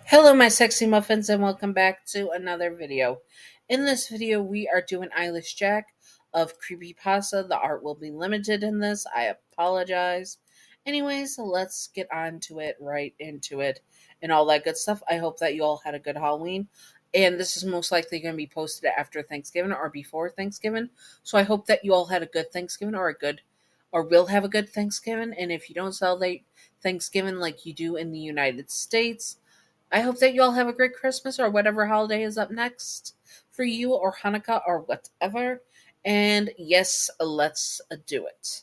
Hello, my sexy muffins, and welcome back to another video. In this video, we are doing Eyeless Jack of Creepypasta. The art will be limited in this. I apologize. Anyways, let's get on to it, right into it, and all that good stuff. I hope that you all had a good Halloween. And this is most likely going to be posted after Thanksgiving or before Thanksgiving. So I hope that you all had a good Thanksgiving or will have a good Thanksgiving. And if you don't celebrate Thanksgiving like you do in the United States, I hope that you all have a great Christmas or whatever holiday is up next for you, or Hanukkah or whatever. And yes, let's do it.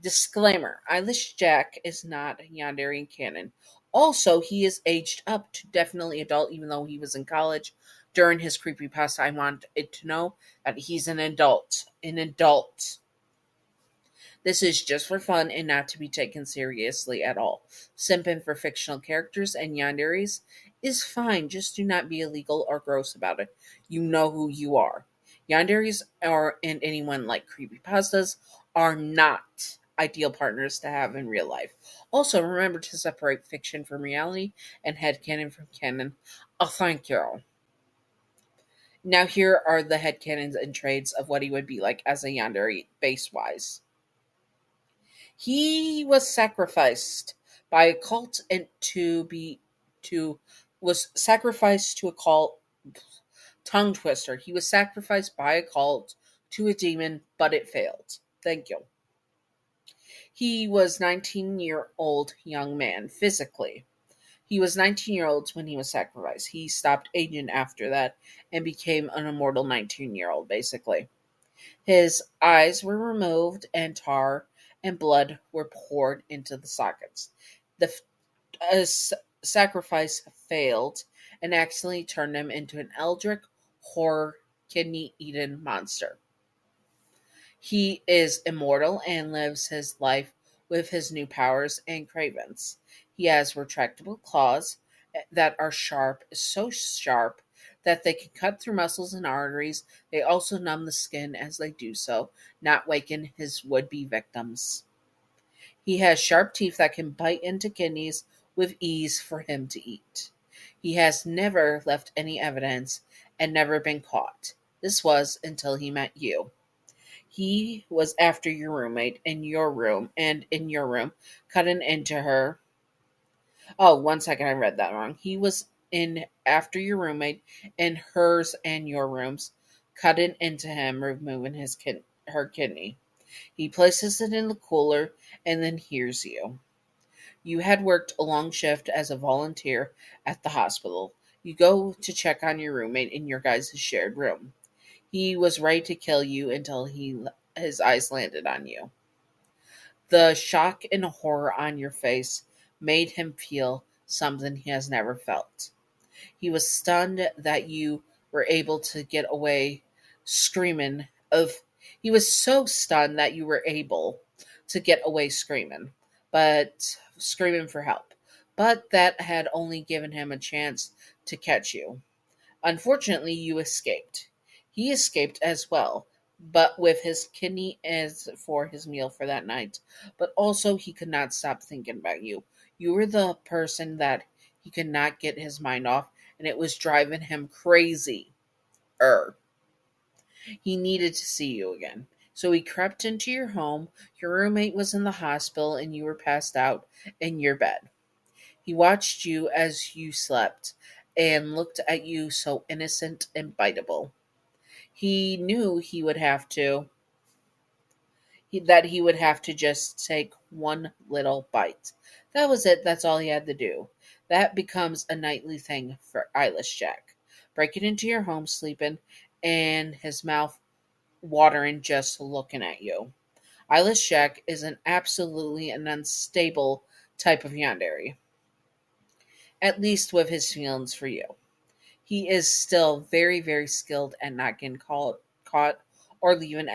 Disclaimer: Eyeless Jack is not Yandere in canon. Also, he is aged up to definitely adult, even though he was in college during his creepypasta. I want it to know that he's an adult. An adult. This is just for fun and not to be taken seriously at all. Simping for fictional characters and yanderes is fine, just do not be illegal or gross about it. You know who you are. Yanderes and anyone like creepypastas are not ideal partners to have in real life. Also, remember to separate fiction from reality and headcanon from canon. Oh, thank you. Now here are the headcanons and trades of what he would be like as a yandere base-wise. He was sacrificed by a cult and to was sacrificed to a cult. Tongue twister. He was sacrificed by a cult to a demon, but it failed. Thank you. He was 19-year-old young man physically. He was 19-year-old when he was sacrificed. He stopped aging after that and became an immortal 19-year-old basically. His eyes were removed, and tar and blood were poured into the sockets. The sacrifice failed and accidentally turned him into an eldritch horror kidney eating monster. He is immortal and lives his life with his new powers and cravens. He has retractable claws that are sharp, so sharp that they can cut through muscles and arteries. They also numb the skin as they do so, not waken his would-be victims. He has sharp teeth that can bite into kidneys with ease for him to eat. He has never left any evidence and never been caught. This was until he met you. He was after your roommate in your room and in your room, cutting into her. Oh, 1 second, I read that wrong. He was in after your roommate in hers and your rooms, cutting into him, removing her kidney. He places it in the cooler and then hears you. You had worked a long shift as a volunteer at the hospital. You go to check on your roommate in your guys' shared room. He was ready to kill you until his eyes landed on you. The shock and horror on your face made him feel something he has never felt. He was stunned that you were able to get away screaming of he was so stunned that you were able to get away screaming for help. But that had only given him a chance to catch you. Unfortunately, you escaped. He escaped as well, but with his kidney as for his meal for that night. But also, he could not stop thinking about you. You were the person that he could not get his mind off, and it was driving him crazy. He needed to see you again. So he crept into your home. Your roommate was in the hospital, and you were passed out in your bed. He watched you as you slept and looked at you so innocent and biteable. He knew that he would have to just take one little bite. That was it. That's all he had to do. That becomes a nightly thing for Eyeless Jack. Breaking into your home, sleeping, and his mouth watering just looking at you. Eyeless Jack is an unstable type of yandere, at least with his feelings for you. He is still very, very skilled at not getting caught or leaving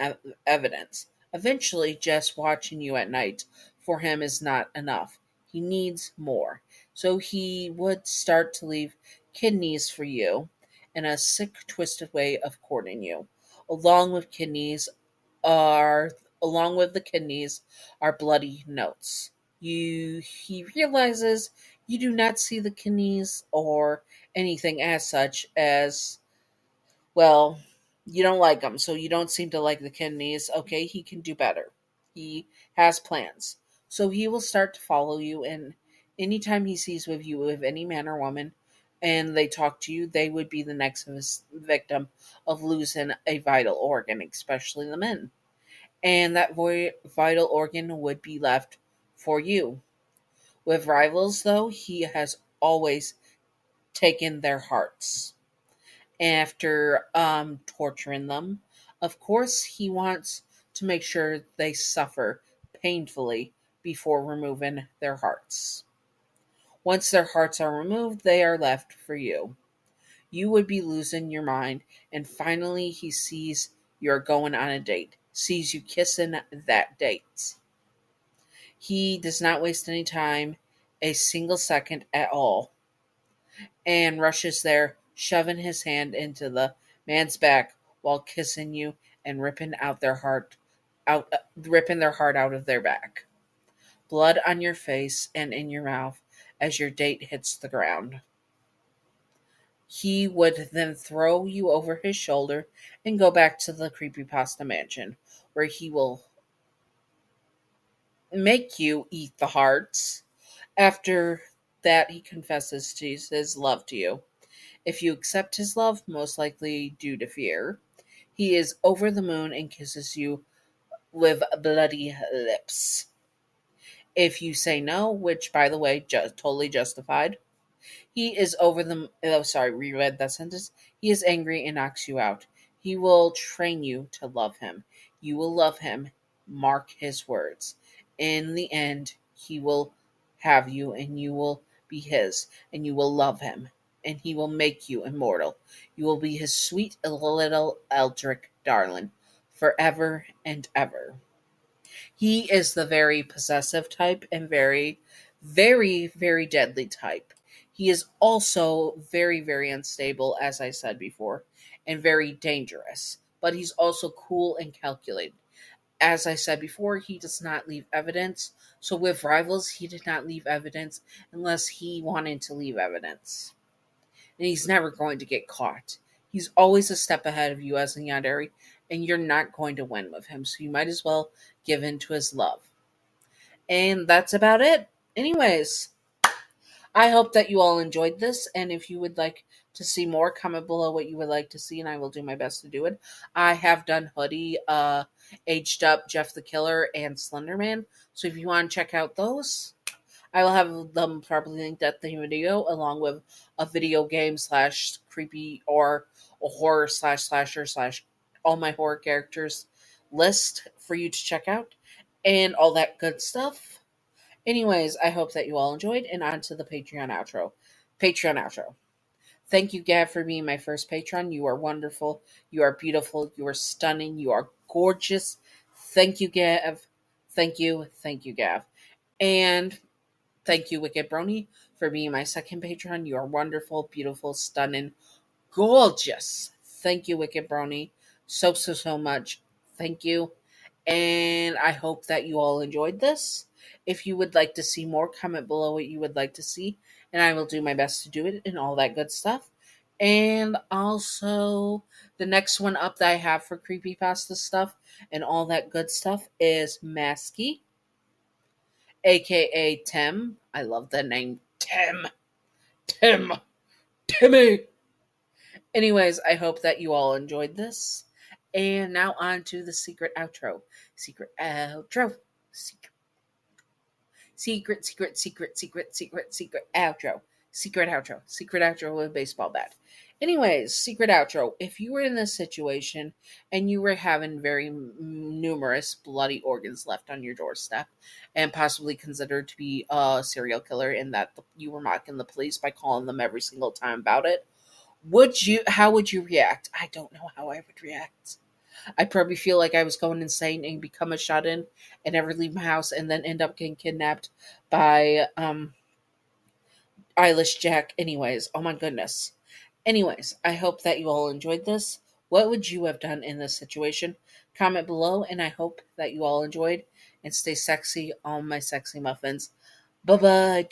evidence. Eventually, just watching you at night for him is not enough. He needs more. So he would start to leave kidneys for you in a sick, twisted way of courting you. Along with kidneys are Along with the kidneys are bloody notes. He realizes You do not see the kidneys or anything as such as, well, you don't like him, so you don't seem to like the kidneys. Okay, he can do better. He has plans. So he will start to follow you, and anytime he sees with you with any man or woman and they talk to you, they would be the next victim of losing a vital organ, especially the men. And that vital organ would be left for you. With rivals, though, he has always taken their hearts after torturing them. Of course, he wants to make sure they suffer painfully before removing their hearts. Once their hearts are removed, they are left for you. You would be losing your mind, and finally, he sees you're going on a date, sees you kissing that date. He does not waste any time, a single second at all, and rushes there, shoving his hand into the man's back while kissing you and ripping their heart out of their back. Blood on your face and in your mouth as your date hits the ground. He would then throw you over his shoulder and go back to the Creepypasta mansion, where he will make you eat the hearts. After that, he confesses to his love to you. If you accept his love, most likely due to fear, he is over the moon and kisses you with bloody lips. If you say no, which by the way, totally justified, he is over the. Oh, sorry, reread that sentence. He is angry and knocks you out. He will train you to love him. You will love him. Mark his words. In the end, he will have you and you will be his, and you will love him, and he will make you immortal. You will be his sweet little Eldrick darling forever and ever. He is the very possessive type and very, very, very deadly type. He is also very, very unstable, as I said before, and very dangerous. But he's also cool and calculated. As I said before, he does not leave evidence. So with rivals, he did not leave evidence unless he wanted to leave evidence. And he's never going to get caught. He's always a step ahead of you as a Yandere, and you're not going to win with him. So you might as well give in to his love. And that's about it. Anyways, I hope that you all enjoyed this. And if you would like to see more, comment below what you would like to see, and I will do my best to do it. I have done Hoodie, Aged Up, Jeff the Killer, and Slenderman. So if you want to check out those, I will have them properly linked at the video, along with a video game slash creepy or a horror slash slasher slash all my horror characters list for you to check out and all that good stuff. Anyways, I hope that you all enjoyed, and on to the Patreon outro. Patreon outro. Thank you, Gav, for being my first patron. You are wonderful. You are beautiful. You are stunning. You are gorgeous. Thank you, Gav. Thank you. Thank you, Gav. And thank you, Wicked Brony, for being my second patron. You are wonderful, beautiful, stunning, gorgeous. Thank you, Wicked Brony, so, so, so much. Thank you. And I hope that you all enjoyed this. If you would like to see more, comment below what you would like to see, and I will do my best to do it and all that good stuff. And also, the next one up that I have for Creepypasta stuff and all that good stuff is Masky, aka Tim. I love the name Tim. Tim. Timmy. Anyways, I hope that you all enjoyed this. And now on to the secret outro. Secret outro. Secret outro. Secret outro. Secret outro with a baseball bat. Anyways, secret outro. If you were in this situation and you were having very numerous bloody organs left on your doorstep and possibly considered to be a serial killer, in that you were mocking the police by calling them every single time about it, how would you react? I don't know how I would react. I'd probably feel like I was going insane and become a shut-in and never leave my house, and then end up getting kidnapped by Eyeless Jack. Anyways, oh my goodness. Anyways, I hope that you all enjoyed this. What would you have done in this situation? Comment below, and I hope that you all enjoyed. And stay sexy, all my sexy muffins. Bye bye.